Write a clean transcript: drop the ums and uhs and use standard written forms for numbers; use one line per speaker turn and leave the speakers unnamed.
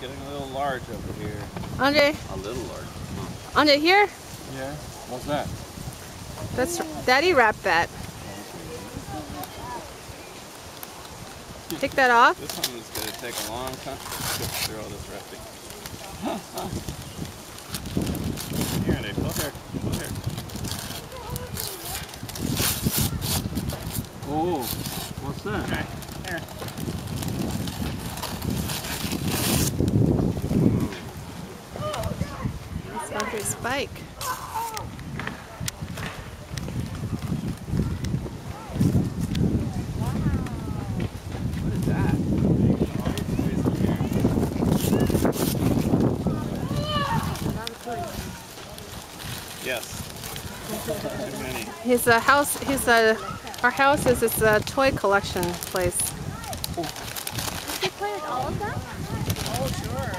It's getting a little large over here.
Andre.
A little large.
Andre, here.
Yeah. What's that?
That's Daddy wrapped that. Take that off.
This one is going to take a long time to get through all this wrapping. Here, Andy. Look here. Look here. Oh, what's that? Okay. Here.
That's Andre's bike.
Yes. Too many.
His house. Our house is his toy collection place.
Did you play with all of them?
Oh, sure.